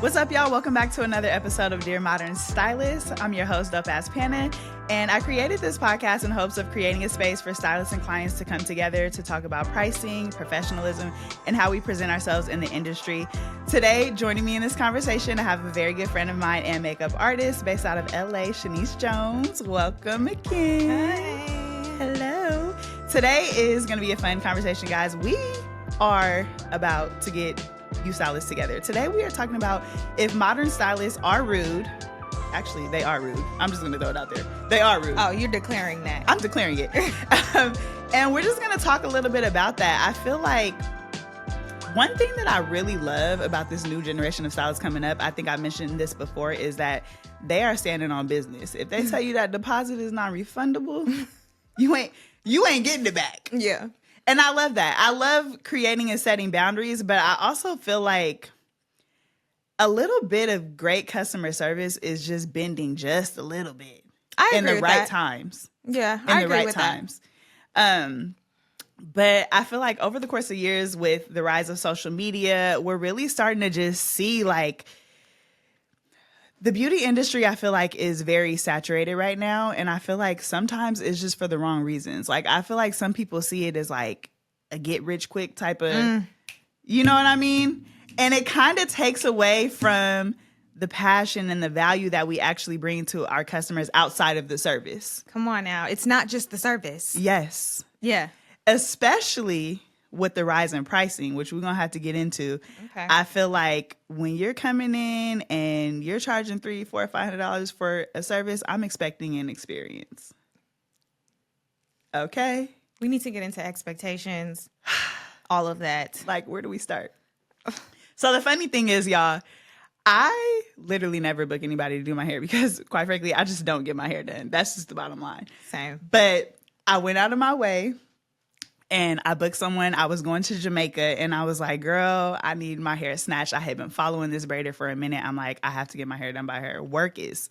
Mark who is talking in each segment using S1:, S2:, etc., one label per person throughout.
S1: What's up, y'all? Welcome back to another episode of Dear Modern Stylist. I'm your host, Dope Ass Panna, and I created this podcast in hopes of creating a space for stylists and clients to come together to talk about pricing, professionalism, and how we present ourselves in the industry. Today, joining me in this conversation, I have a very good friend of mine and makeup artist based out of LA, Shanice Jones. Welcome again.
S2: Hi.
S1: Hello. Today is going to be a fun conversation, guys. We are about to get you stylists together. Today we are talking about if modern stylists are rude. Actually, they are rude. I'm just going to throw it out there. They are rude.
S2: Oh, you're declaring that.
S1: I'm declaring it. And we're just going to talk a little bit about that. I feel like one thing that I really love about this new generation of stylists coming up, I think I mentioned this before, is that they are standing on business. If they tell you that deposit is non-refundable, you ain't getting it back.
S2: Yeah.
S1: And I love that. I love creating and setting boundaries, but I also feel like a little bit of great customer service is just bending just a little bit.
S2: I agree
S1: in the
S2: with
S1: right
S2: that.
S1: times.
S2: Yeah,
S1: In
S2: I
S1: the
S2: agree
S1: right
S2: with
S1: times. But I feel like over the course of years with the rise of social media, we're really starting to just see like the beauty industry, I feel like, is very saturated right now. And I feel like sometimes it's just for the wrong reasons. Like, I feel like some people see it as like a get rich quick type of, you know what I mean? And it kind of takes away from the passion and the value that we actually bring to our customers outside of the service.
S2: Come on now. It's not just the service.
S1: Yes.
S2: Yeah.
S1: Especially with the rise in pricing, which we're going to have to get into.
S2: Okay.
S1: I feel like when you're coming in and you're charging $300, $400, $500 for a service, I'm expecting an experience. Okay.
S2: We need to get into expectations, all of that.
S1: Like, where do we start? So the funny thing is, y'all, I literally never book anybody to do my hair because, quite frankly, I just don't get my hair done. That's just the bottom line.
S2: Same.
S1: But I went out of my way and I booked someone. I was going to Jamaica and I was like, girl, I need my hair snatched. I had been following this braider for a minute. I'm like, I have to get my hair done by her. Work is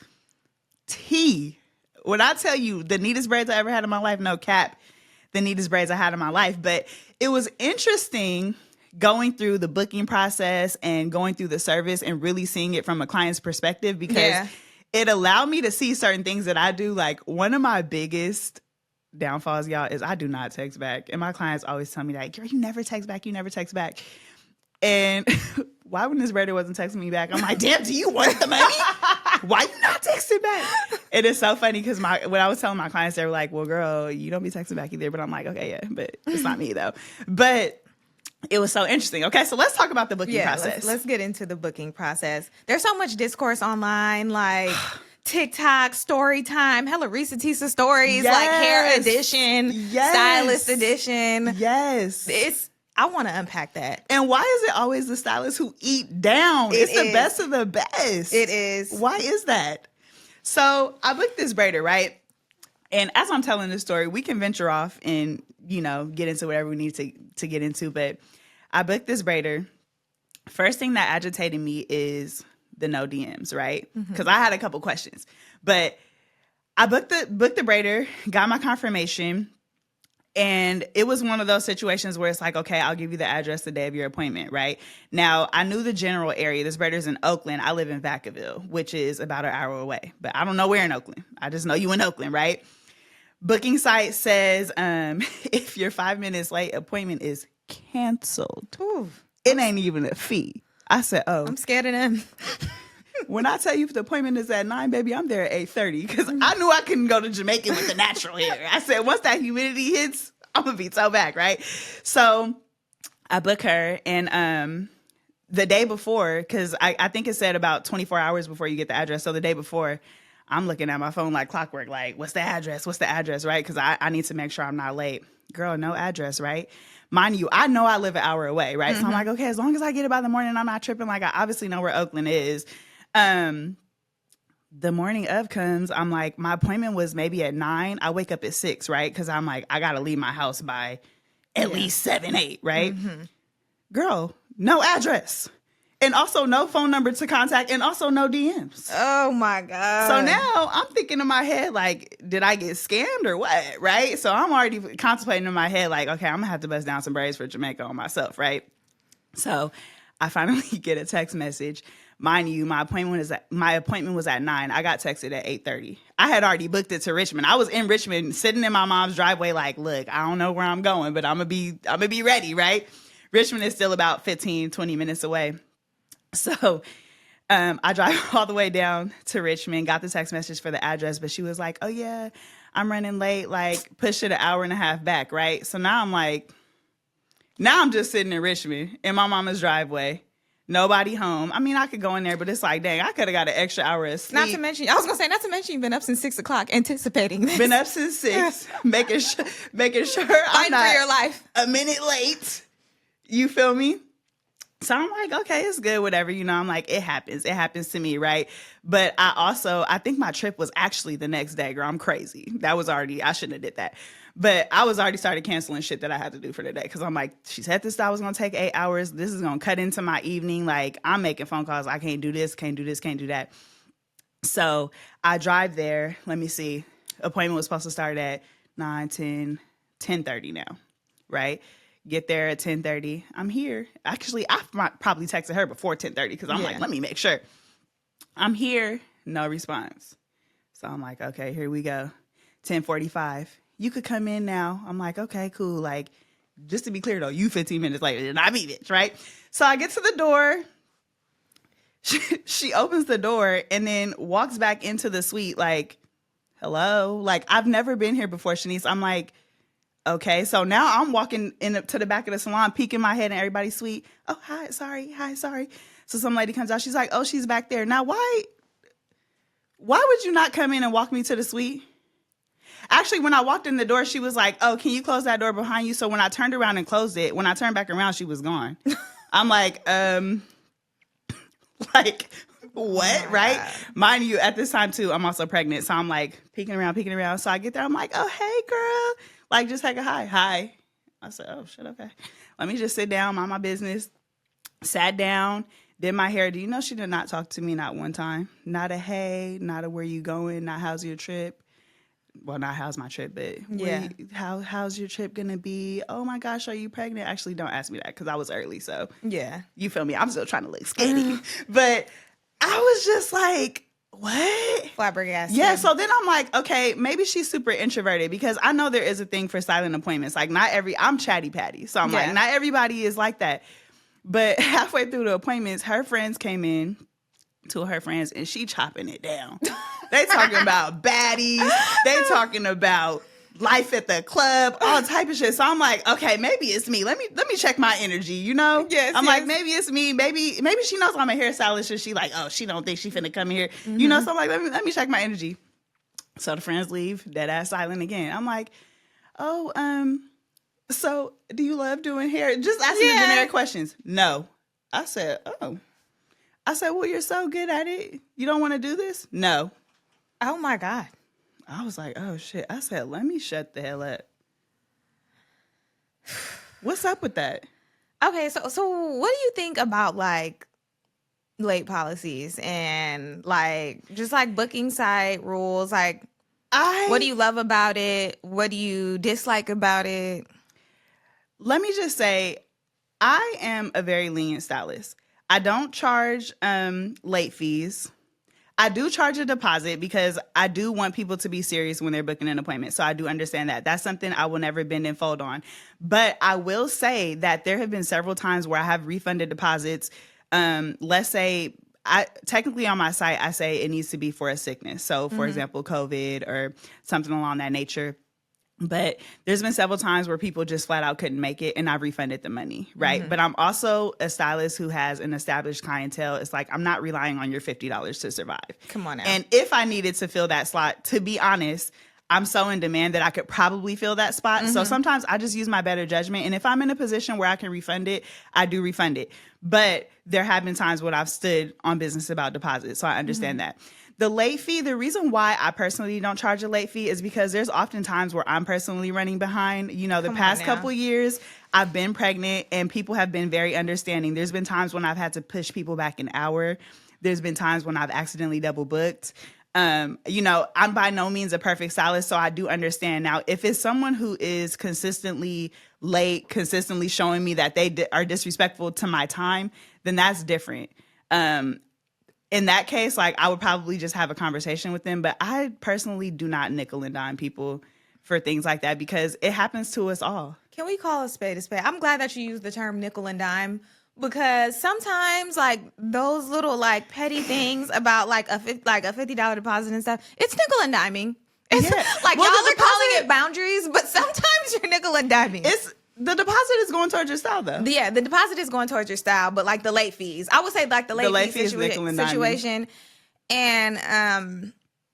S1: tea. When I tell you the neatest braids I ever had in my life, no cap, the neatest braids I had in my life. But it was interesting going through the booking process and going through the service and really seeing it from a client's perspective because it allowed me to see certain things that I do. Like, one of my biggest downfalls, y'all, is I do not text back. And my clients always tell me that, girl, you never text back. You never text back. And why when this braider wasn't texting me back, I'm like, damn, do you want the money? Why you not texting back? It is so funny because when I was telling my clients, they were like, well, girl, you don't be texting back either. But I'm like, okay, yeah, but it's not me though. But it was so interesting. Okay, so let's talk about the booking process.
S2: Let's get into the booking process. There's so much discourse online, like TikTok, story time, hella Risa Tisa stories, like hair edition, stylist edition.
S1: Yes.
S2: I want to unpack that.
S1: And why is it always the stylists who eat down? It's the best of the best.
S2: It is.
S1: Why is that? So I booked this braider, right? And as I'm telling this story, we can venture off and, get into whatever we need to get into. But I booked this braider. First thing that agitated me is the no DMs, right? Because I had a couple questions. But I booked the braider, got my confirmation. And it was one of those situations where it's like, okay, I'll give you the address the day of your appointment, right? Now, I knew the general area. This braider's in Oakland. I live in Vacaville, which is about an hour away. But I don't know where in Oakland. I just know you in Oakland, right? Booking site says if you're 5 minutes late, appointment is canceled.
S2: Ooh.
S1: It ain't even a fee. I said, oh.
S2: I'm scared of them.
S1: When I tell you if the appointment is at 9, baby, I'm there at 8:30 because I knew I couldn't go to Jamaica with the natural hair. I said, once that humidity hits, I'm going to be so back, right? So I book her, and the day before, because I think it said about 24 hours before you get the address. So the day before, I'm looking at my phone like clockwork, like, what's the address? What's the address, right? Because I need to make sure I'm not late. Girl, no address, right? Mind you, I know I live an hour away, right? So I'm like, okay, as long as I get it by the morning, I'm not tripping. Like, I obviously know where Oakland is. The morning of comes, I'm like, my appointment was maybe at 9. I wake up at 6, right? Because I'm like, I got to leave my house by at least 7, 8, right? Girl, no address. And also no phone number to contact, and also no DMs.
S2: Oh my God.
S1: So now I'm thinking in my head, like, did I get scammed or what? Right? So I'm already contemplating in my head, like, okay, I'm gonna have to bust down some braids for Jamaica on myself, right? So I finally get a text message. Mind you, my appointment was at 9. I got texted at 8:30. I had already booked it to Richmond. I was in Richmond, sitting in my mom's driveway, like, look, I don't know where I'm going, but I'm gonna be ready, right? Richmond is still about 15, 20 minutes away. So I drive all the way down to Richmond, got the text message for the address, but she was like, oh yeah, I'm running late, like push it an hour and a half back, right? So now I'm just sitting in Richmond in my mama's driveway. Nobody home. I mean, I could go in there, but it's like, dang, I could have got an extra hour of sleep.
S2: Not to mention you've been up since 6 o'clock anticipating this.
S1: Been up since 6, making sure I'm
S2: not for your life.
S1: A minute late. You feel me? So I'm like, okay, it's good, whatever. I'm like, it happens. It happens to me, right? But I think my trip was actually the next day, girl. I'm crazy. I shouldn't have did that. But I was already started canceling shit that I had to do for the day because I'm like, she said this was going to take 8 hours. This is going to cut into my evening. Like, I'm making phone calls. I can't do this, can't do this, can't do that. So I drive there. Let me see. Appointment was supposed to start at 9, 10, 10:30 now, right? Get there at 10:30. I'm here. Actually, I probably texted her before 10:30 because I'm like, let me make sure. I'm here. No response. So I'm like, okay, here we go. 10:45. You could come in now. I'm like, okay, cool. Like, just to be clear though, you 15 minutes later, not me, bitch, right? So I get to the door. She opens the door and then walks back into the suite like, hello? Like, I've never been here before, Shanice. I'm like, okay. So now I'm walking to the back of the salon, peeking my head in everybody's suite. Oh, hi, sorry. So some lady comes out. She's like, oh, she's back there. Now, why would you not come in and walk me to the suite? Actually, when I walked in the door, she was like, oh, can you close that door behind you? So when I turned around and closed it, when I turned back around, she was gone. I'm like, like, what? Oh right? God. Mind you, at this time, too, I'm also pregnant. So I'm like peeking around. So I get there. I'm like, oh, hey, girl. Like, just take a hi. Hi. I said, oh, shit, okay. Let me just sit down, mind my business. Sat down, did my hair. Do you know she did not talk to me not one time? Not a hey, not a where you going, not how's your trip. Well, not how's my trip, but yeah. How's your trip going to be? Oh, my gosh, are you pregnant? Actually, don't ask me that because I was early. So, yeah, you feel me? I'm still trying to look skinny. But I was just like, what?
S2: Flabbergasted.
S1: Yeah, so then I'm like, okay, maybe she's super introverted because I know there is a thing for silent appointments. Like, I'm chatty patty. So I'm like, not everybody is like that. But halfway through the appointments, her friends came in, two of her friends, and she chopping it down. They talking about baddies. They talking about life at the club, all type of shit. So I'm like, okay, maybe it's me. Let me check my energy, Yes, I'm like, maybe it's me. Maybe she knows I'm a hairstylist and she like, oh, she don't think she finna come here. Mm-hmm. So I'm like, let me check my energy. So the friends leave, dead ass silent again. I'm like, oh, so do you love doing hair? Just asking the generic questions. No. I said, oh. Well, you're so good at it. You don't want to do this? No.
S2: Oh my God.
S1: I was like, oh shit. I said, let me shut the hell up. What's up with that?
S2: Okay, so what do you think about like late policies and like just like booking site rules? Like, what do you love about it? What do you dislike about it?
S1: Let me just say, I am a very lenient stylist. I don't charge late fees. I do charge a deposit because I do want people to be serious when they're booking an appointment. So I do understand that. That's something I will never bend and fold on. But I will say that there have been several times where I have refunded deposits. Let's say, technically on my site, I say it needs to be for a sickness. So for example, COVID or something along that nature. But there's been several times where people just flat out couldn't make it and I've refunded the money, right? Mm-hmm. But I'm also a stylist who has an established clientele. It's like, I'm not relying on your $50 to survive.
S2: Come on now.
S1: And if I needed to fill that slot, to be honest, I'm so in demand that I could probably fill that spot. Mm-hmm. So sometimes I just use my better judgment. And if I'm in a position where I can refund it, I do refund it. But there have been times when I've stood on business about deposits. So I understand that. The late fee, the reason why I personally don't charge a late fee is because there's often times where I'm personally running behind. The past couple years, I've been pregnant and people have been very understanding. There's been times when I've had to push people back an hour. There's been times when I've accidentally double booked. I'm by no means a perfect stylist, so I do understand. Now, if it's someone who is consistently late, consistently showing me that they are disrespectful to my time, then that's different. in that case, like I would probably just have a conversation with them. But I personally do not nickel and dime people for things like that because it happens to us all.
S2: Can we call a spade a spade? I'm glad that you used the term nickel and dime because sometimes like those little like petty things about like a $50 deposit and stuff, it's nickel and diming. It's like
S1: well,
S2: y'all are calling it boundaries, but sometimes you're nickel and diming.
S1: The deposit is going towards your style, though.
S2: Yeah, the deposit is going towards your style, but like the late fees, I would say like the late fee situation. And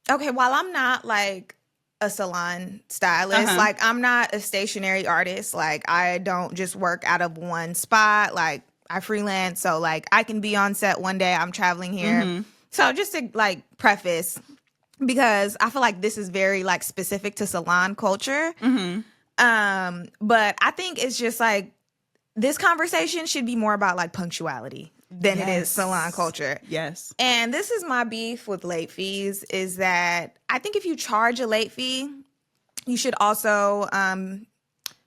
S2: okay, while I'm not like a salon stylist, like I'm not a stationary artist. Like I don't just work out of one spot. Like I freelance, so like I can be on set one day. I'm traveling here, so just to like preface, because I feel like this is very like specific to salon culture. But I think it's just like this conversation should be more about like punctuality than it is salon culture.
S1: Yes.
S2: And this is my beef with late fees is that I think if you charge a late fee, you should also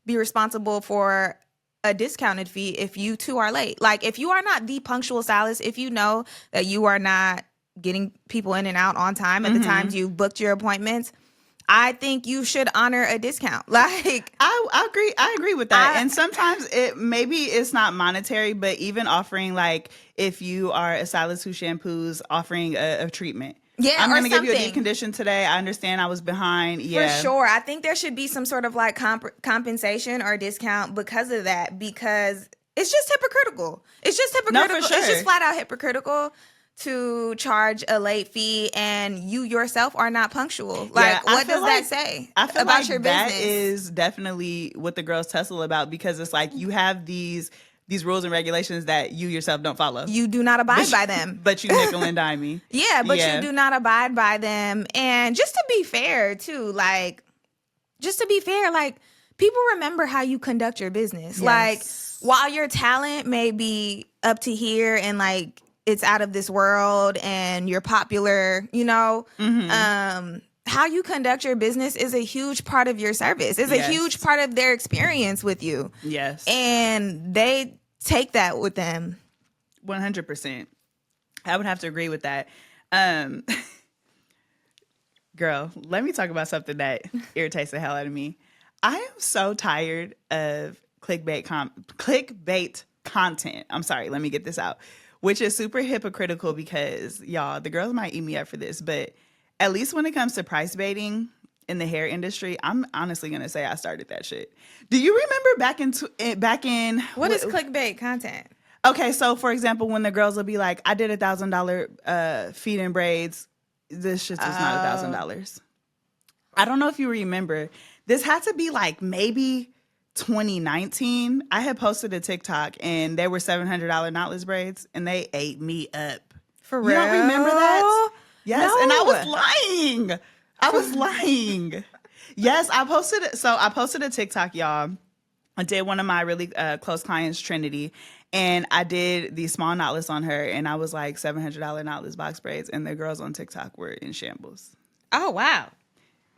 S2: be responsible for a discounted fee if you too are late. Like if you are not the punctual stylist, if you know that you are not getting people in and out on time at the times you booked your appointments, I think you should honor a discount. Like
S1: I agree with that. And sometimes it's not monetary, but even offering like if you are a stylist who shampoos, offering a treatment.
S2: Yeah,
S1: I'm going to give you a deep condition today. I understand I was behind. Yeah,
S2: for sure. I think there should be some sort of like compensation or discount because of that. Because it's just hypocritical. It's just hypocritical.
S1: No, for sure.
S2: It's just flat out hypocritical to charge a late fee and you yourself are not punctual. Like, what does that say about your business?
S1: That is definitely what the girls tussle about because it's like you have these rules and regulations that you yourself don't follow.
S2: You do not abide by them.
S1: But you nickel and dime me.
S2: Yeah, but you do not abide by them. And just to be fair, too, like, people remember how you conduct your business. Yes. Like, while your talent may be up to here and, like, it's out of this world and you're popular, you know, how you conduct your business is a huge part of your service. It's a huge part of their experience with you.
S1: Yes.
S2: And they take that with them.
S1: 100%. I would have to agree with that. Girl, let me talk about something that irritates the hell out of me. I am so tired of clickbait content. I'm sorry, let me get this out. Which is super hypocritical because, y'all, the girls might eat me up for this, but at least when it comes to price baiting in the hair industry, I'm honestly going to say I started that shit. Do you remember back in...
S2: What is clickbait content?
S1: Okay, so for example, when the girls will be like, I did $1,000 feed and braids, this shit was not $1,000. I don't know if you remember. This had to be like maybe 2019. I had posted a TikTok and there were $700 knotless braids and they ate me up.
S2: For real?
S1: You don't remember that? Yes,
S2: no.
S1: And I was lying. Yes, I posted a TikTok, y'all. I did one of my really close clients, Trinity, and I did the small knotless on her, and I was like $700 knotless box braids, and the girls on TikTok were in shambles.
S2: Oh, wow.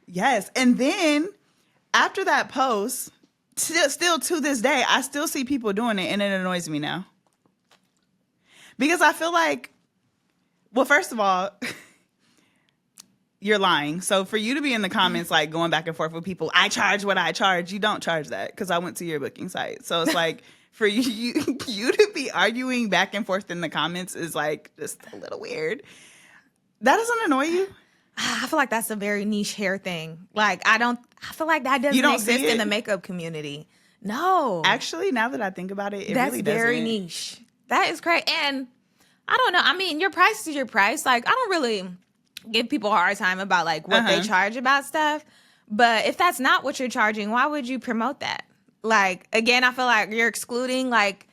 S1: Yes, and then after that post, still to this day, I still see people doing it, and it annoys me now. Because I feel like, well, first of all, you're lying. So for you to be in the comments, like going back and forth with people, I charge what I charge. You don't charge that because I went to your booking site. So it's like for you to be arguing back and forth in the comments is like just a little weird. That doesn't annoy you?
S2: I feel like that's a very niche hair thing. Like I feel like that doesn't exist in the makeup community. No.
S1: Actually, now that I think about it, that's really doesn't.
S2: That's very niche. That is great. And I don't know. I mean, your price is your price. Like I don't really give people a hard time about like what they charge about stuff. But if that's not what you're charging, why would you promote that? Like, again, I feel like you're excluding like,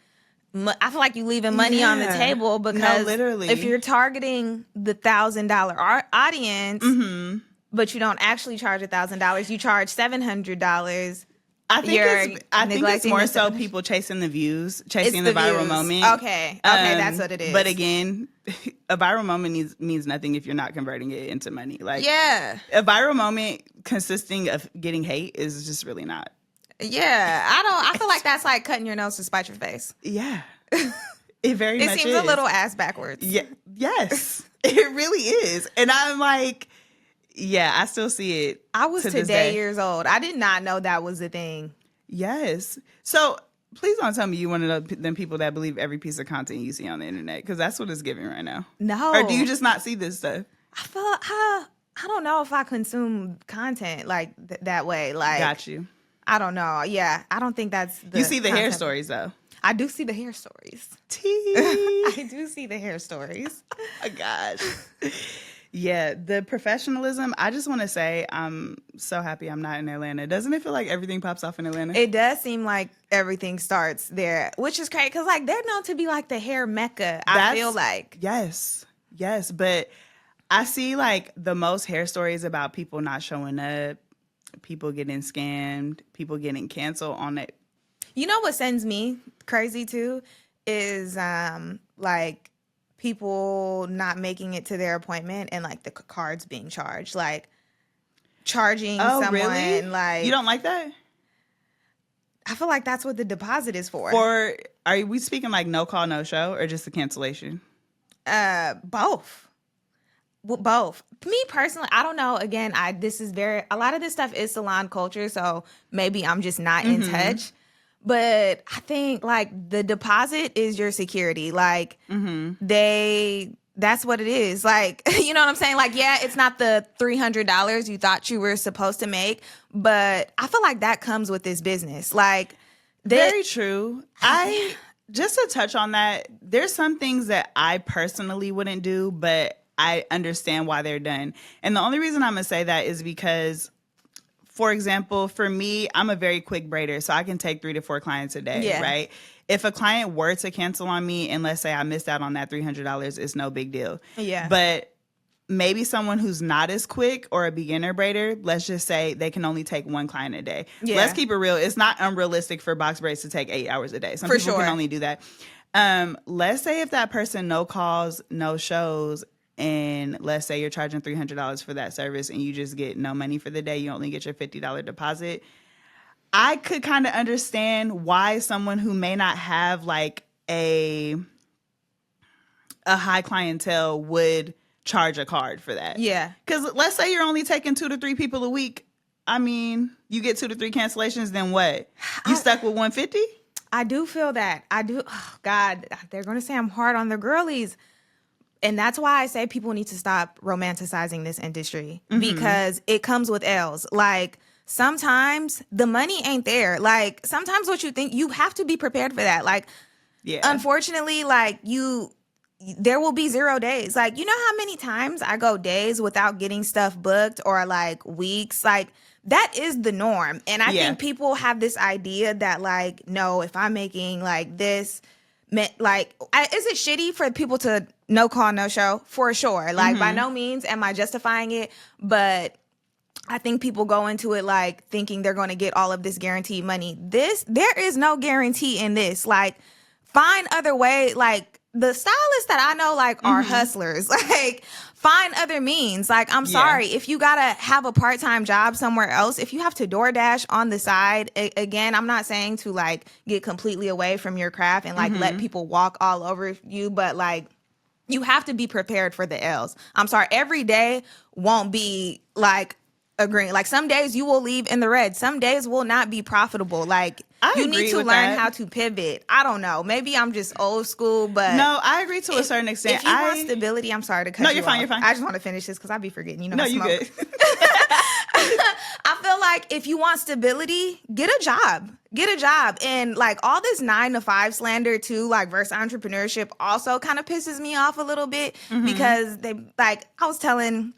S2: I feel like you leaving money on the table because
S1: literally.
S2: If you're targeting the $1,000 audience, but you don't actually charge $1,000, you charge $700. I think
S1: it's more so people chasing the views, chasing the viral moment.
S2: Okay, that's what it is.
S1: But again, a viral moment means nothing if you're not converting it into money. Like, a viral moment consisting of getting hate is just really not.
S2: Yeah, I feel like that's like cutting your nose to spite your face.
S1: Yeah. It very
S2: It
S1: much
S2: seems
S1: is.
S2: a little ass backwards.
S1: Yeah, yes, it really is. And I'm like, yeah, I still see it.
S2: I was
S1: to this
S2: today
S1: day.
S2: years old. I did not know that was a thing.
S1: Yes. So please don't tell me you one of them people that believe every piece of content you see on the internet, because that's what it's giving right now.
S2: No.
S1: Or do you just not see this stuff?
S2: I don't know if I consume content like that way. Like,
S1: Got you.
S2: I don't know. Yeah, I don't think that's the
S1: You see the hair
S2: content.
S1: stories though.
S2: I do see the hair stories.
S1: Tea.
S2: I do see the hair stories.
S1: Oh my gosh. Yeah, the professionalism. I just want to say I'm so happy I'm not in Atlanta. Doesn't it feel like everything pops off in Atlanta?
S2: It does seem like everything starts there, which is crazy because like they're known to be like the hair mecca. I feel like
S1: yes, but I see like the most hair stories about people not showing up, people getting scammed, people getting canceled on it.
S2: You know what sends me crazy too is like people not making it to their appointment and like the cards being charged, like charging someone.
S1: Really?
S2: Like,
S1: you don't like that?
S2: I feel like that's what the deposit is for.
S1: Are we speaking like no call, no show, or just the cancellation?
S2: Both. Both. Me personally, I don't know. Again, a lot of this stuff is salon culture, so maybe I'm just not in touch. But I think like the deposit is your security. Like that's what it is. Like, you know what I'm saying? Like, yeah, it's not the $300 you thought you were supposed to make, but I feel like that comes with this business. Like,
S1: very true. Just to touch on that, there's some things that I personally wouldn't do, but I understand why they're done. And the only reason I'm going to say that is because, for example, for me, I'm a very quick braider, so I can take 3 to 4 clients a day, right? If a client were to cancel on me, and let's say I missed out on that $300, it's no big deal.
S2: Yeah.
S1: But maybe someone who's not as quick or a beginner braider, let's just say they can only take 1 client a day.
S2: Yeah.
S1: Let's keep it real. It's not unrealistic for box braids to take 8 hours a day. Some people can only do that. Let's say if that person no calls, no shows, and let's say you're charging $300 for that service and you just get no money for the day, you only get your $50 deposit. I could kind of understand why someone who may not have like a high clientele would charge a card for that.
S2: Yeah.
S1: Because let's say you're only taking 2 to 3 people a week. I mean, you get 2 to 3 cancellations, then what? You stuck with 150?
S2: I do feel that. I do. Oh, God, they're going to say I'm hard on the girlies. And that's why I say people need to stop romanticizing this industry because it comes with L's. Like, sometimes the money ain't there. Like, sometimes what you think, you have to be prepared for that. Like, unfortunately, like, there will be 0 days. Like, you know how many times I go days without getting stuff booked or like weeks? Like, that is the norm. And I think people have this idea that like, no, if I'm making like this, like, is it shitty for people to no call, no show? For sure. Like, by no means am I justifying it, but I think people go into it like thinking they're going to get all of this guaranteed money. There is no guarantee in this. Like, find other way. Like, the stylists that I know, like, are hustlers. Like, find other means. Like, I'm sorry. If you got to have a part-time job somewhere else, if you have to DoorDash on the side, again, I'm not saying to, like, get completely away from your craft and, like, let people walk all over you. But, like, you have to be prepared for the L's. I'm sorry. Every day won't be, like, a green. Like, some days you will leave in the red. Some days will not be profitable. Like, you need to learn how to pivot. I don't know. Maybe I'm just old school, but
S1: no, I agree to a certain extent.
S2: If you want stability, I'm sorry to cut you off.
S1: No, you're fine. You're fine.
S2: I just want to finish this because I be forgetting. You know,
S1: no, you good.
S2: I feel like if you want stability, get a job. Get a job. And like all this 9 to 5 slander too, like versus entrepreneurship also kind of pisses me off a little bit because they like I was telling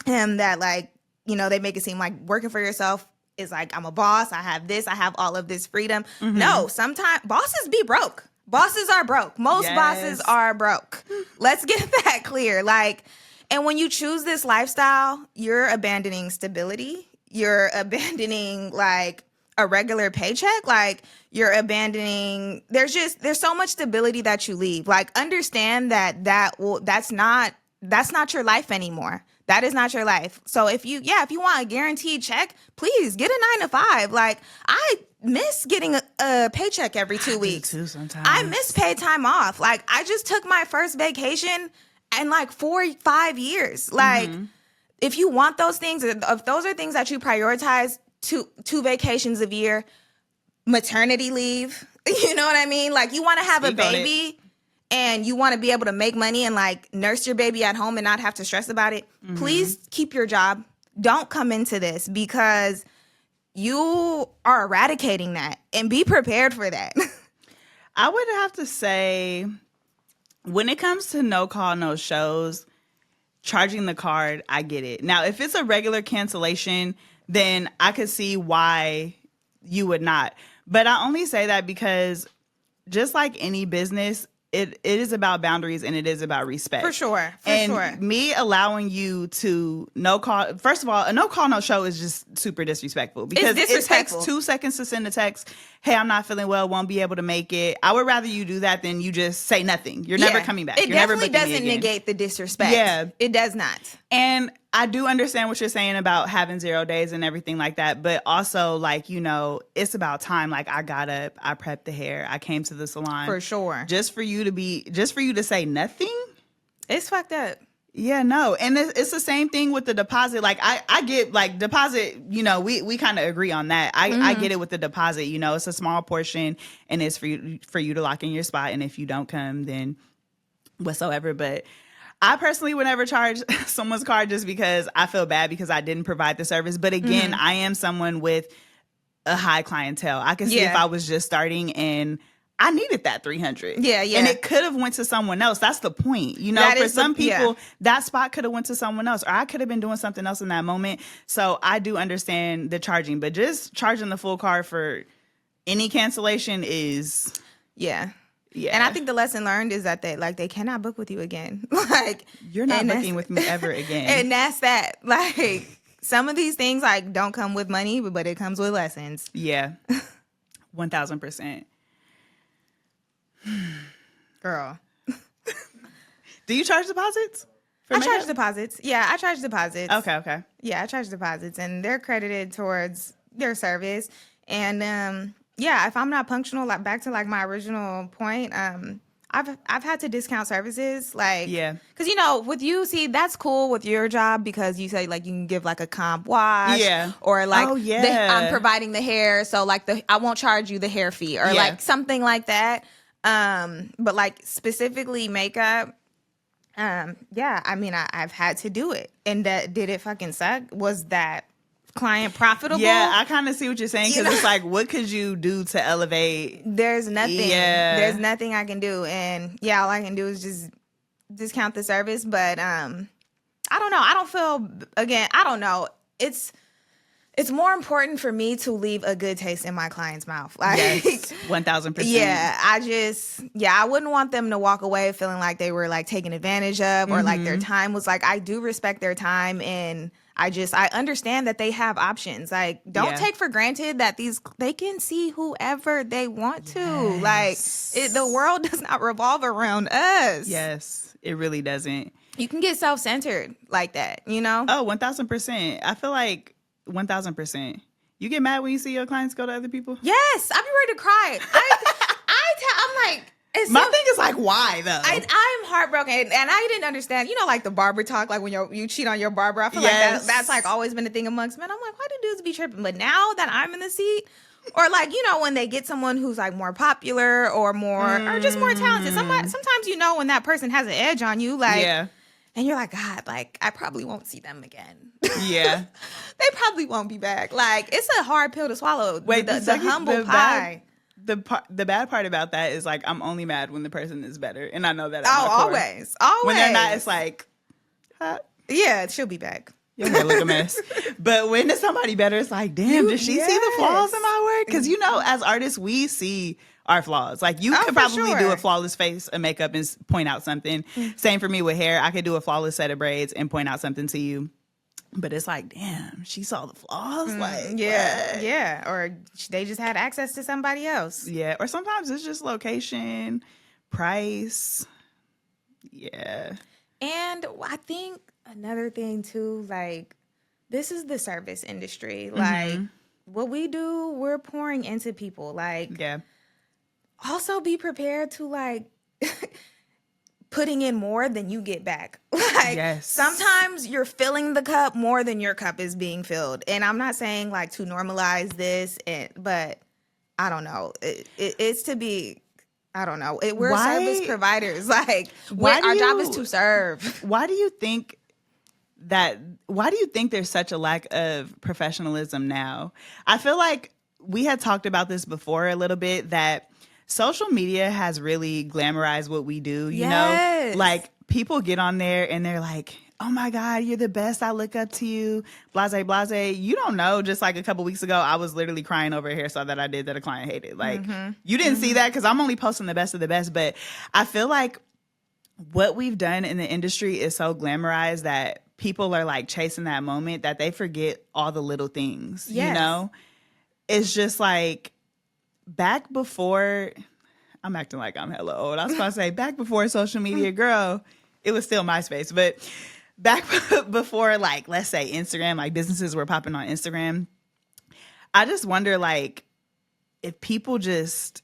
S2: him that like, you know, they make it seem like working for yourself is like, I'm a boss. I have this. I have all of this freedom. No, sometimes bosses be broke. Bosses are broke. Most bosses are broke. Let's get that clear. Like, and when you choose this lifestyle, you're abandoning stability. You're abandoning like a regular paycheck. Like you're abandoning, there's so much stability that you leave. Like understand that's not your life anymore. That is not your life. So if you want a guaranteed check, please get a 9 to 5. Like miss getting a paycheck every 2 weeks.
S1: Too sometimes.
S2: I miss paid time off. Like, I just took my first vacation in like 4 or 5 years. Like, if you want those things, if those are things that you prioritize, two vacations a year, maternity leave, you know what I mean? Like, you want to have a baby and you want to be able to make money and like nurse your baby at home and not have to stress about it. Please keep your job. Don't come into this because you are eradicating that, and be prepared for that.
S1: I would have to say, when it comes to no call, no shows, charging the card, I get it. Now, if it's a regular cancellation, then I could see why you would not. But I only say that because just like any business, it is about boundaries and it is about respect.
S2: For sure.
S1: Me allowing you to no call, first of all, a no call, no show is just super disrespectful because it takes 2 seconds to send a text. Hey, I'm not feeling well, won't be able to make it. I would rather you do that than you just say nothing. You're never coming back.
S2: It definitely doesn't negate the disrespect. Yeah. It does not.
S1: And I do understand what you're saying about having 0 days and everything like that. But also, like, you know, it's about time. Like, I got up, I prepped the hair, I came to the salon.
S2: For sure.
S1: Just for you to say nothing?
S2: It's fucked up.
S1: Yeah, no. And it's the same thing with the deposit. Like, I get, like, deposit, you know, we kind of agree on that. I get it with the deposit. You know, it's a small portion and it's for you to lock in your spot. And if you don't come, then whatsoever. But I personally would never charge someone's card just because I feel bad because I didn't provide the service. But again, I am someone with a high clientele. I can see if I was just starting and I needed that 300.
S2: Yeah.
S1: And it could have went to someone else. That's the point. You know, for some people, that spot could have went to someone else, or I could have been doing something else in that moment. So I do understand the charging, but just charging the full card for any cancellation is...
S2: Yeah. And I think the lesson learned is that they cannot book with you again. Like,
S1: you're not booking with me ever again.
S2: And that's that. Like, some of these things like don't come with money, but it comes with lessons.
S1: Yeah. 1000%.
S2: Girl.
S1: Do you charge deposits?
S2: I charge deposits. Yeah, I charge deposits.
S1: Okay. Yeah,
S2: I charge deposits, and they're credited towards their service. And yeah, if I'm not punctual, like back to like my original point, I've had to discount services, like, because you know, with you, see, that's cool with your job because you say like you can give like a comp wash, or like I'm providing the hair, so like I won't charge you the hair fee or like something like that. But like specifically makeup, yeah, I mean, I've had to do it, and did it fucking suck? Was that client profitable?
S1: Yeah, I kind of see what you're saying because it's like, what could you do to elevate?
S2: There's nothing. Yeah. There's nothing I can do, and all I can do is just discount the service. But I don't know. I don't feel I don't know. It's more important for me to leave a good taste in my client's mouth. Like,
S1: 1000%.
S2: Yeah, I wouldn't want them to walk away feeling like they were like taken advantage of or like their time was like, I do respect their time, and I understand that they have options. Like, don't take for granted that they can see whoever they want to. Like, the world does not revolve around us.
S1: Yes, it really doesn't.
S2: You can get self-centered like that, you know?
S1: Oh, 1000%. I feel like 1000%. You get mad when you see your clients go to other people?
S2: Yes, I be ready to cry. I'm like,
S1: my thing is like, why though?
S2: I'm heartbroken, and I didn't understand. You know, like the barber talk, like when you cheat on your barber. I feel like that's like always been a thing amongst men. I'm like, why do dudes be tripping? But now that I'm in the seat, or like, you know, when they get someone who's like more popular or or just more talented, sometimes you know when that person has an edge on you, like, and you're like, God, like I probably won't see them again.
S1: Yeah,
S2: they probably won't be back. Like, it's a hard pill to swallow.
S1: Wait,
S2: the humble pie.
S1: The bad part about that is like I'm only mad when the person is better, and I know that.
S2: Always.
S1: When they're not, it's like,
S2: yeah, she'll be back.
S1: Your hair look a mess. But when it's somebody better, it's like, damn, did she see the flaws in my work? Because you know, as artists, we see our flaws. Like, you could probably do a flawless face of makeup and point out something. Same for me with hair. I could do a flawless set of braids and point out something to you. But it's like, damn, she saw the flaws. Like,
S2: yeah. Or they just had access to somebody else.
S1: Yeah. Or sometimes it's just location, price. Yeah.
S2: And I think another thing too, like, this is the service industry. Like, what we do, we're pouring into people. Like,
S1: Yeah.
S2: also be prepared to like putting in more than you get back. Like,
S1: Yes.
S2: sometimes you're filling the cup more than your cup is being filled. And I'm not saying like to normalize this, but I don't know. It's to be, I don't know. We're service providers. Like, our job is to serve.
S1: Why do you think there's such a lack of professionalism now? I feel like we had talked about this before a little bit, that social media has really glamorized what we do, you know? Like, people get on there and they're like, oh my God, you're the best. I look up to you. Blase, blase. You don't know. Just like a couple weeks ago, I was literally crying over a hairstyle that I did that a client hated. Like, you didn't see that because I'm only posting the best of the best. But I feel like what we've done in the industry is so glamorized that people are like chasing that moment that they forget all the little things, you know? It's just like, back before, I'm acting like I'm hella old. I was going to say back before social media, girl, it was still MySpace. But back before, like, let's say Instagram, like businesses were popping on Instagram. I just wonder, like, if people just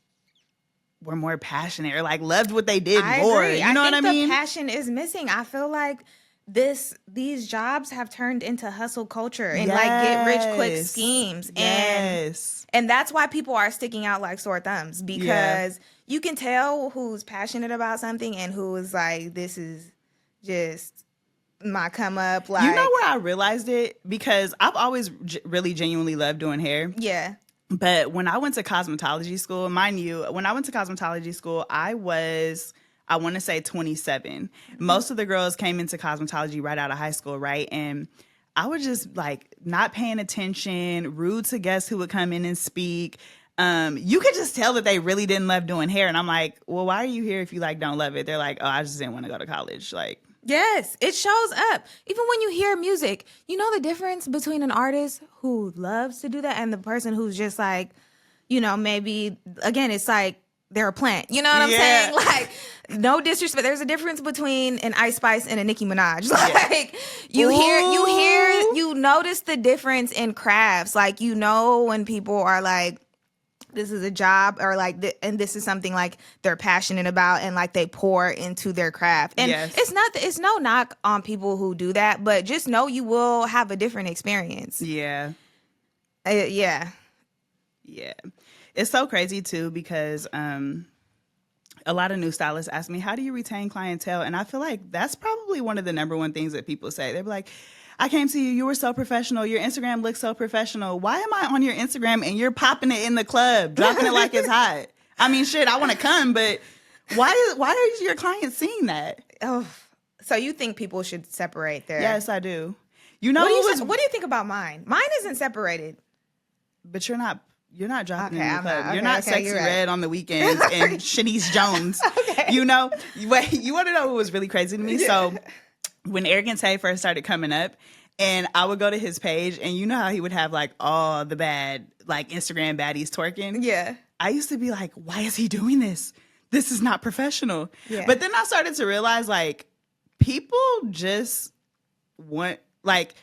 S1: were more passionate or like loved what they did more.
S2: Agree.
S1: You know what I mean?
S2: The passion is missing. I feel like these jobs have turned into hustle culture and like get rich quick schemes. And that's why people are sticking out like sore thumbs, because you can tell who's passionate about something and who is like, this is just my come up. Like,
S1: you know where I realized it? Because I've always really genuinely loved doing hair.
S2: Yeah.
S1: But when I went to cosmetology school, mind you, when I went to cosmetology school, I want to say 27. Most of the girls came into cosmetology right out of high school, right? And I was just like not paying attention, rude to guests who would come in and speak. You could just tell that they really didn't love doing hair. And I'm like, well, why are you here if you like don't love it? They're like, oh, I just didn't want to go to college. Like,
S2: yes, it shows up. Even when you hear music, you know the difference between an artist who loves to do that and the person who's just like, you know, maybe, again, it's like they're a plant. You know what I'm saying? Like, no disrespect. There's a difference between an Ice Spice and a Nicki Minaj. Like, you notice the difference in crafts. Like, you know when people are like, this is a job, or like, and this is something like they're passionate about and like they pour into their craft. And it's no knock on people who do that, but just know you will have a different experience.
S1: Yeah.
S2: Yeah.
S1: It's so crazy too, because a lot of new stylists ask me, how do you retain clientele? And I feel like that's probably one of the number one things that people say. They're like, I came to you, you were so professional. Your Instagram looks so professional. Why am I on your Instagram and you're popping it in the club, dropping it like it's hot? I mean, shit, I want to come, but why are your clients seeing that?
S2: Oh, so you think people should separate their...
S1: Yes, I do. You know,
S2: what do you think about mine? Mine isn't separated.
S1: But you're not dropping it in the club. You're not Sexy Red on the weekends and Shanice Jones. You know, wait, you want to know what was really crazy to me? So when Arrogant Tay first started coming up, and I would go to his page, and you know how he would have like all the bad, like Instagram baddies twerking? Yeah. I used to be like, why is he doing this? This is not professional. Yeah. But then I started to realize, like, people just want, like,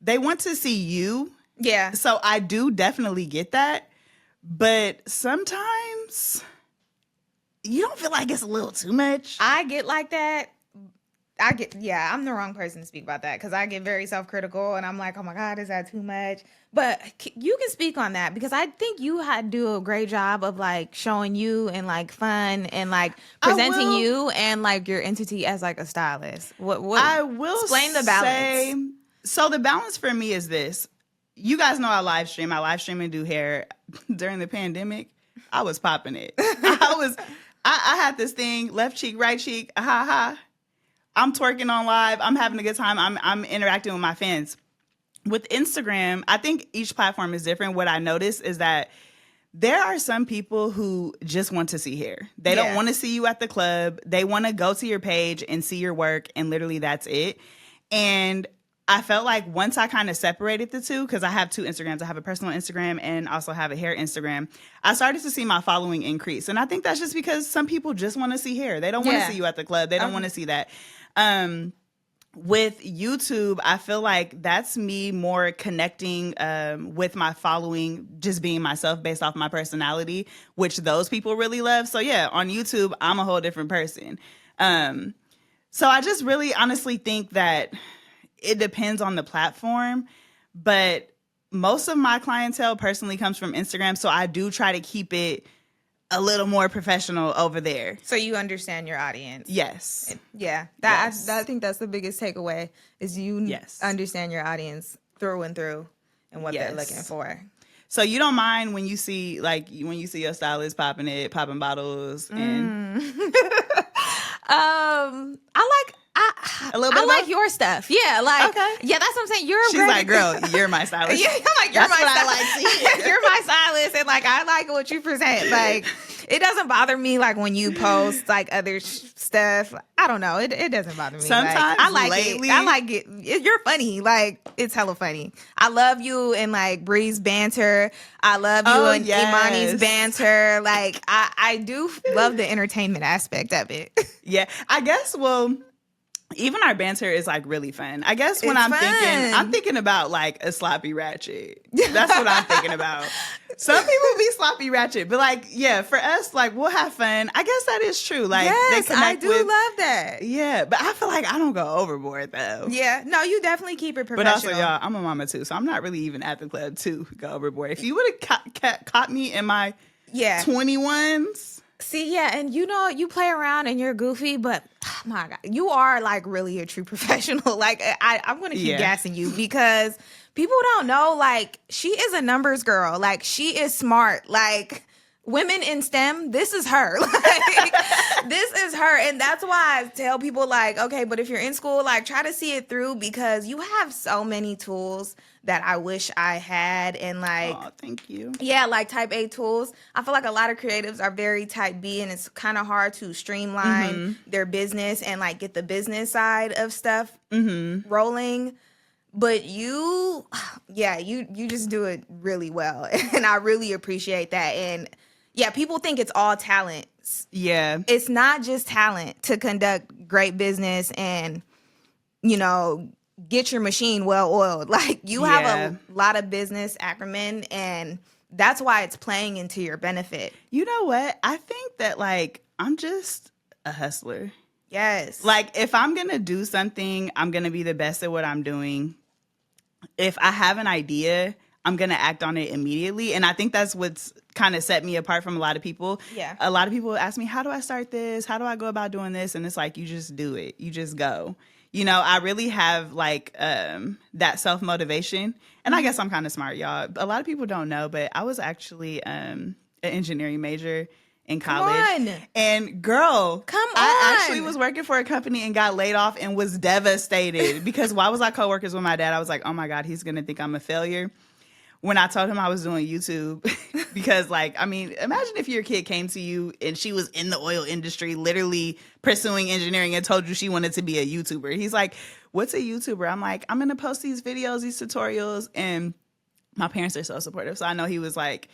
S1: they want to see you. Yeah. So I do definitely get that. But sometimes you don't feel like it's a little too much.
S2: I get like that. I'm the wrong person to speak about that, because I get very self-critical and I'm like, oh my God, is that too much? But you can speak on that, because I think you had do a great job of like showing you and like fun and like presenting you and like your entity as like a stylist. What I will explain the balance.
S1: So the balance for me is this. You guys know I live stream. I live stream and do hair. During the pandemic, I was popping it. I had this thing, left cheek, right cheek, I'm twerking on live. I'm having a good time. I'm interacting with my fans. With Instagram, I think each platform is different. What I notice is that there are some people who just want to see hair. They don't want to see you at the club. They want to go to your page and see your work, and literally that's it. And I felt like once I kind of separated the two, because I have two Instagrams. I have a personal Instagram and also have a hair Instagram. I started to see my following increase. And I think that's just because some people just want to see hair. They don't want to see you at the club. They don't want to see that. with YouTube, I feel like that's me more connecting with my following, just being myself based off my personality, which those people really love. So yeah, on YouTube, I'm a whole different person. So I just really honestly think that it depends on the platform, but most of my clientele personally comes from Instagram. So I do try to keep it a little more professional over there.
S2: So you understand your audience.
S1: Yes.
S2: Yeah. I think that's the biggest takeaway is you understand your audience through and through and what they're looking for.
S1: So you don't mind when you see your stylist popping bottles and
S2: I like your stuff. Yeah, like
S1: okay.
S2: Yeah, that's what I'm saying.
S1: She's like, girl, you're my stylist.
S2: Yeah, I'm like, you're my stylist. You're my stylist, and like I like what you present. Like it doesn't bother me like when you post like other stuff. I don't know. It doesn't bother me.
S1: Sometimes
S2: like, I like
S1: lately,
S2: it. I like it. You're funny. Like it's hella funny. I love you and like Bree's banter. I love you and Imani's banter. Like I do love the entertainment aspect of it.
S1: Yeah, I guess. Well, even our banter is like really fun. I guess when I'm thinking about like a sloppy ratchet. That's what I'm thinking about. Some people be sloppy ratchet, but like, yeah, for us, like we'll have fun. I guess that is true. Like,
S2: yes,
S1: they connect
S2: I do love that.
S1: Yeah, but I feel like I don't go overboard though.
S2: Yeah, no, you definitely keep it professional.
S1: But also, y'all, I'm a mama too, so I'm not really even at the club to go overboard. If you would have caught me in my 21s.
S2: See, yeah, and you know, you play around and you're goofy, but oh my God, you are like really a true professional. Like, I'm going to keep gassing you because people don't know, like, she is a numbers girl. Like, she is smart. Like, women in STEM, this is her. Like, this is her. And that's why I tell people, like, okay, but if you're in school, like, try to see it through because you have so many tools that I wish I had. And like,
S1: oh, thank you.
S2: Yeah, like type A tools. I feel like a lot of creatives are very type B and it's kind of hard to streamline their business and like get the business side of stuff rolling. But you just do it really well. And I really appreciate that. And yeah, people think it's all talent.
S1: Yeah.
S2: It's not just talent to conduct great business and, you know, get your machine well oiled. Like you have a lot of business acumen and that's why it's playing into your benefit.
S1: You know what? I think that like I'm just a hustler.
S2: Yes.
S1: Like if I'm going to do something, I'm going to be the best at what I'm doing. If I have an idea, I'm going to act on it immediately. And I think that's what's kind of set me apart from a lot of people.
S2: Yeah.
S1: A lot of people ask me, how do I start this? How do I go about doing this? And it's like, you just do it. You just go. You know, I really have like that self-motivation. And I guess I'm kind of smart, y'all. A lot of people don't know, but I was actually an engineering major in college.
S2: Come on.
S1: And girl,
S2: I
S1: actually was working for a company and got laid off and was devastated because why was I coworkers with my dad? I was like, oh my God, he's going to think I'm a failure. When I told him I was doing YouTube, because like, I mean, imagine if your kid came to you and she was in the oil industry, literally pursuing engineering and told you she wanted to be a YouTuber. He's like, what's a YouTuber? I'm like, I'm going to post these videos, these tutorials. And my parents are so supportive. So I know he was like,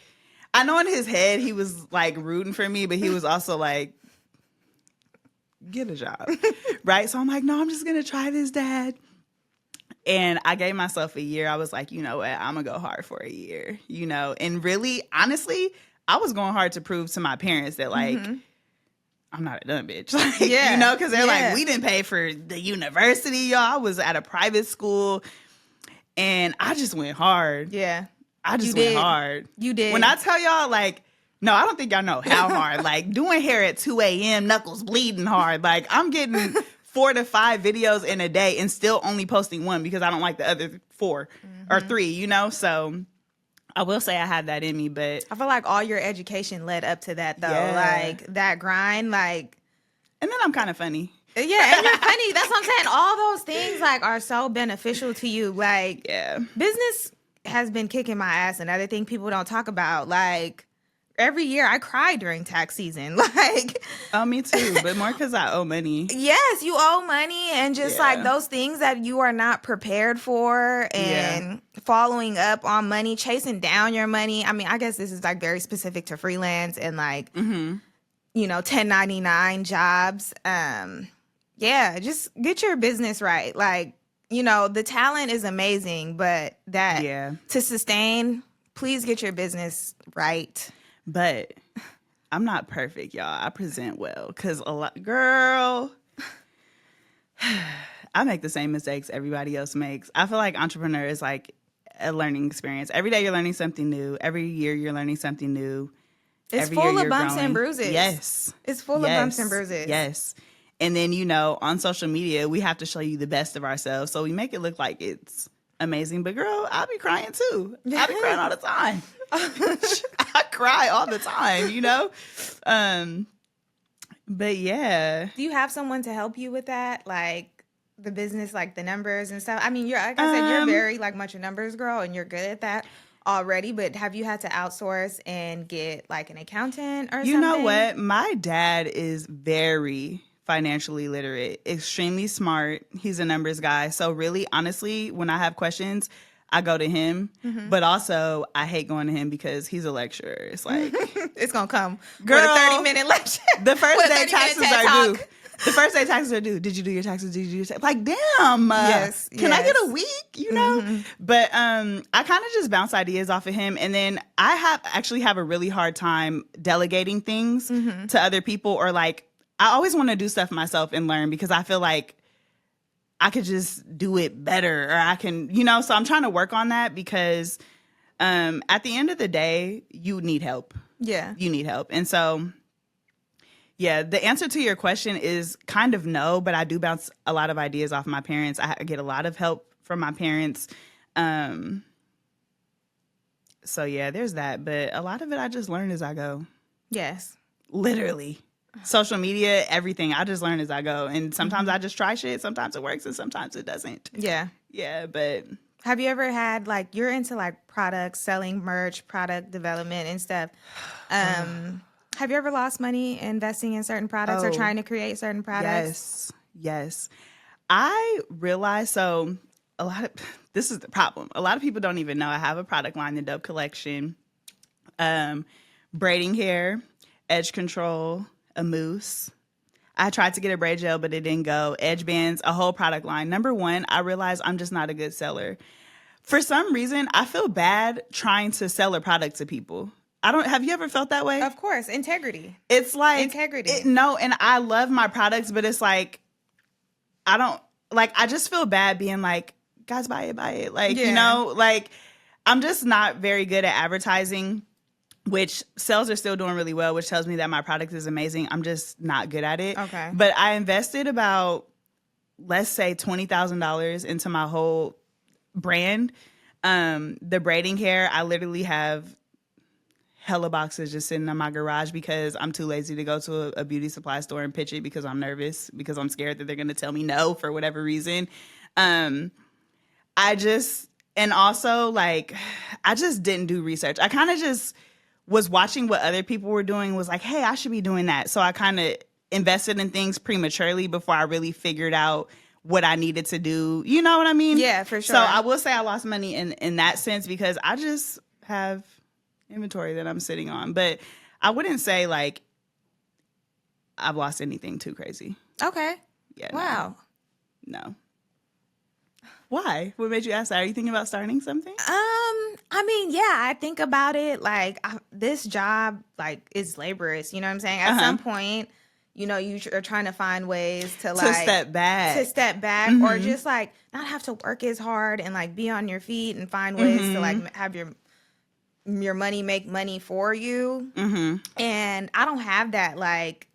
S1: I know in his head, he was like rooting for me, but he was also like, get a job. Right. So I'm like, no, I'm just going to try this, Dad. And I gave myself a year. I was like, you know what? I'm going to go hard for a year, you know? And really, honestly, I was going hard to prove to my parents that, like, I'm not a dumb bitch. Like, you know, because they're like, we didn't pay for the university, y'all. I was at a private school. And I just went hard.
S2: Yeah.
S1: I just went hard.
S2: You did.
S1: When I tell y'all, like, no, I don't think y'all know how hard. Like, doing hair at 2 a.m., knuckles bleeding hard. Like, I'm getting 4 to 5 videos in a day and still only posting one because I don't like the other 4 or 3, you know? So I will say I had that in me, but
S2: I feel like all your education led up to that though. Like that grind, like.
S1: And then I'm kind of funny.
S2: Yeah, and you're funny. That's what I'm saying. All those things like are so beneficial to you. Like business has been kicking my ass. Another thing people don't talk about, like every year I cry during tax season. Like,
S1: oh, me too, but more because I owe money.
S2: Yes, you owe money and just like those things that you are not prepared for and following up on money, chasing down your money. I mean, I guess this is like very specific to freelance and like, you know, 1099 jobs. Yeah, just get your business right. Like, the talent is amazing, but to sustain, please get your business right.
S1: But I'm not perfect, y'all. I present well because girl, I make the same mistakes everybody else makes. I feel like entrepreneur is like a learning experience. Every day you're learning something new. Every year you're learning something new.
S2: It's full of bumps and bruises.
S1: Yes.
S2: It's full of bumps and bruises.
S1: Yes. And then, on social media, we have to show you the best of ourselves. So we make it look like it's amazing. But girl, I'll be crying too. I'll be crying all the time. I cry all the time, But yeah.
S2: Do you have someone to help you with that? Like the business, like the numbers and stuff? I mean, like I said, you're very like much a numbers girl and you're good at that already, but have you had to outsource and get like an accountant or something?
S1: You know what? My dad is very financially literate, extremely smart. He's a numbers guy. So really, honestly, when I have questions, I go to him. Mm-hmm. But also, I hate going to him because he's a lecturer. It's like...
S2: it's going to come.
S1: Girl,
S2: with a 30-minute lecture.
S1: The first day taxes are due. The first day taxes are due. Did you do your taxes? Did you do your taxes? Like, damn.
S2: Yes.
S1: Can I get a week? Mm-hmm. But I kind of just bounce ideas off of him. And then I actually have a really hard time delegating things to other people, or like, I always want to do stuff myself and learn because I feel like I could just do it better, or I can, so I'm trying to work on that because at the end of the day, you need help.
S2: Yeah.
S1: You need help. And so, yeah, the answer to your question is kind of no, but I do bounce a lot of ideas off my parents. I get a lot of help from my parents. So yeah, there's that. But a lot of it I just learn as I go.
S2: Yes.
S1: Literally. Social media, everything. I just learn as I go. And sometimes I just try shit. Sometimes it works and sometimes it doesn't.
S2: Yeah.
S1: Yeah, but...
S2: Have you ever had, like, you're into, like, products, selling merch, product development and stuff. Have you ever lost money investing in certain products or trying to create certain products?
S1: Yes. I realized, this is the problem. A lot of people don't even know I have a product line, the Dove Collection. Braiding hair, edge control, a mousse. I tried to get a braid gel, but it didn't go. Edge bands, a whole product line. Number one, I realized I'm just not a good seller. For some reason, I feel bad trying to sell a product to people. Have you ever felt that way?
S2: Of course. Integrity.
S1: It's like...
S2: Integrity.
S1: And I love my products, but it's like, I just feel bad being like, guys, buy it. Like, like, I'm just not very good at advertising, which sales are still doing really well, which tells me that my product is amazing. I'm just not good at it.
S2: Okay.
S1: But I invested about, let's say, $20,000 into my whole brand. The braiding hair, I literally have hella boxes just sitting in my garage because I'm too lazy to go to a beauty supply store and pitch it because I'm nervous, because I'm scared that they're going to tell me no for whatever reason. And also, like, I just didn't do research. I kind of just was watching what other people were doing, was like, hey, I should be doing that. So I kind of invested in things prematurely before I really figured out what I needed to do. You know what I mean?
S2: Yeah, for sure.
S1: So I will say I lost money in that sense because I just have inventory that I'm sitting on. But I wouldn't say, like, I've lost anything too crazy.
S2: Okay.
S1: Yeah.
S2: Wow.
S1: No. Why? What made you ask that? Are you thinking about starting something?
S2: I mean, yeah, I think about it. Like, this job, like, is laborious. You know what I'm saying? At some point, you are trying to find ways to
S1: step back.
S2: Or just, like, not have to work as hard and, like, be on your feet and find ways to, like, have your money make money for you. And I don't have that. Like,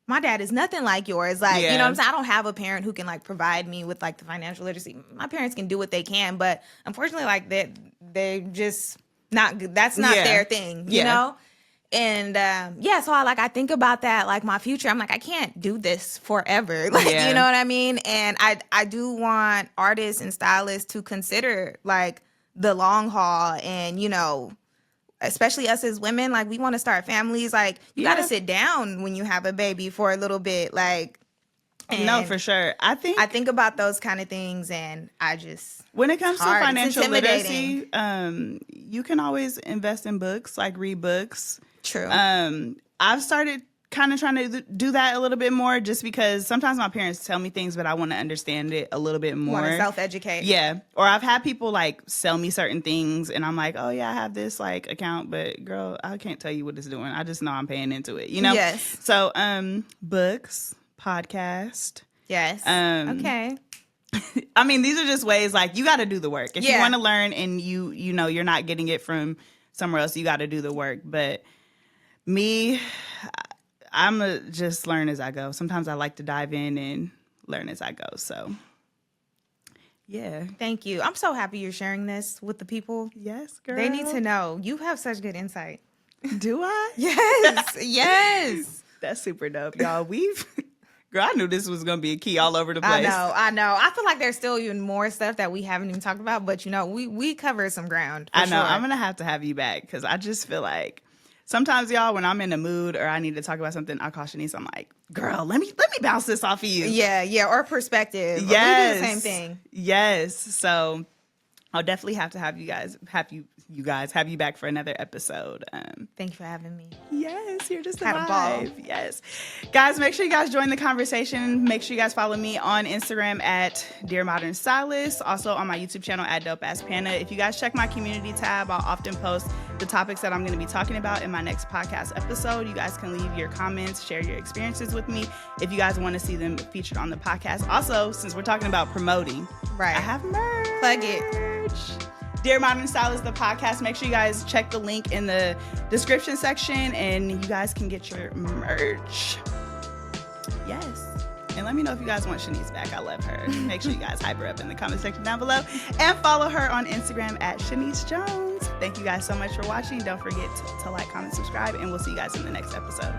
S2: my dad is nothing like yours. Like, you know what I'm saying? I don't have a parent who can, like, provide me with, like, the financial literacy. My parents can do what they can, but unfortunately, like, they just that's not their thing, you know? And, so I think about that, like, my future. I'm like, I can't do this forever. Like, you know what I mean? And I do want artists and stylists to consider, like, the long haul and, especially us as women, like, we want to start families. Like, you got to sit down when you have a baby for a little bit. Like,
S1: no, for sure. I
S2: think about those kind of things, and
S1: when it comes to financial literacy, you can always invest in books, like read books.
S2: True.
S1: I've started kind of trying to do that a little bit more, just because sometimes my parents tell me things, but I want to understand it a little bit more.
S2: Want to self-educate.
S1: Yeah. Or I've had people like sell me certain things and I'm like, oh yeah, I have this like account, but girl, I can't tell you what it's doing. I just know I'm paying into it, you know?
S2: Yes.
S1: So, books, podcast.
S2: Yes. Okay.
S1: I mean, these are just ways like you got to do the work. If you want to learn and you know, you're not getting it from somewhere else, you got to do the work. But me, I'm a just learn as I go. Sometimes I like to dive in and learn as I go. So, yeah.
S2: Thank you. I'm so happy you're sharing this with the people.
S1: Yes, girl.
S2: They need to know. You have such good insight.
S1: Do I?
S2: Yes. Yes.
S1: That's super dope, y'all. Girl, I knew this was going to be a key all over the place.
S2: I know. I feel like there's still even more stuff that we haven't even talked about, but you know, we covered some ground.
S1: I know.
S2: Sure.
S1: I'm going to have you back because I just feel like sometimes, y'all, when I'm in a mood or I need to talk about something, I call Shanice. I'm like, girl, let me bounce this off of you.
S2: Yeah. Or perspective.
S1: Yes.
S2: We do the same thing.
S1: Yes. So I'll definitely have to have you back for another episode.
S2: Thank you for having me.
S1: Yes, you're just
S2: had a ball.
S1: Yes. Guys, make sure you guys join the conversation. Make sure you guys follow me on Instagram at Dear Modern Stylist. Also on my YouTube channel at Dope Ass Panda. If you guys check my community tab, I'll often post the topics that I'm going to be talking about in my next podcast episode. You guys can leave your comments, share your experiences with me if you guys want to see them featured on the podcast. Also, since we're talking about promoting,
S2: right,
S1: I have merch.
S2: Plug it.
S1: Dear Modern Stylist, the podcast. Make sure you guys check the link in the description section and you guys can get your merch. Yes. And let me know if you guys want Shanice back. I love her. Make sure you guys hype her up in the comment section down below and follow her on Instagram at Shanice Jones. Thank you guys so much for watching. Don't forget to like, comment, subscribe, and we'll see you guys in the next episode.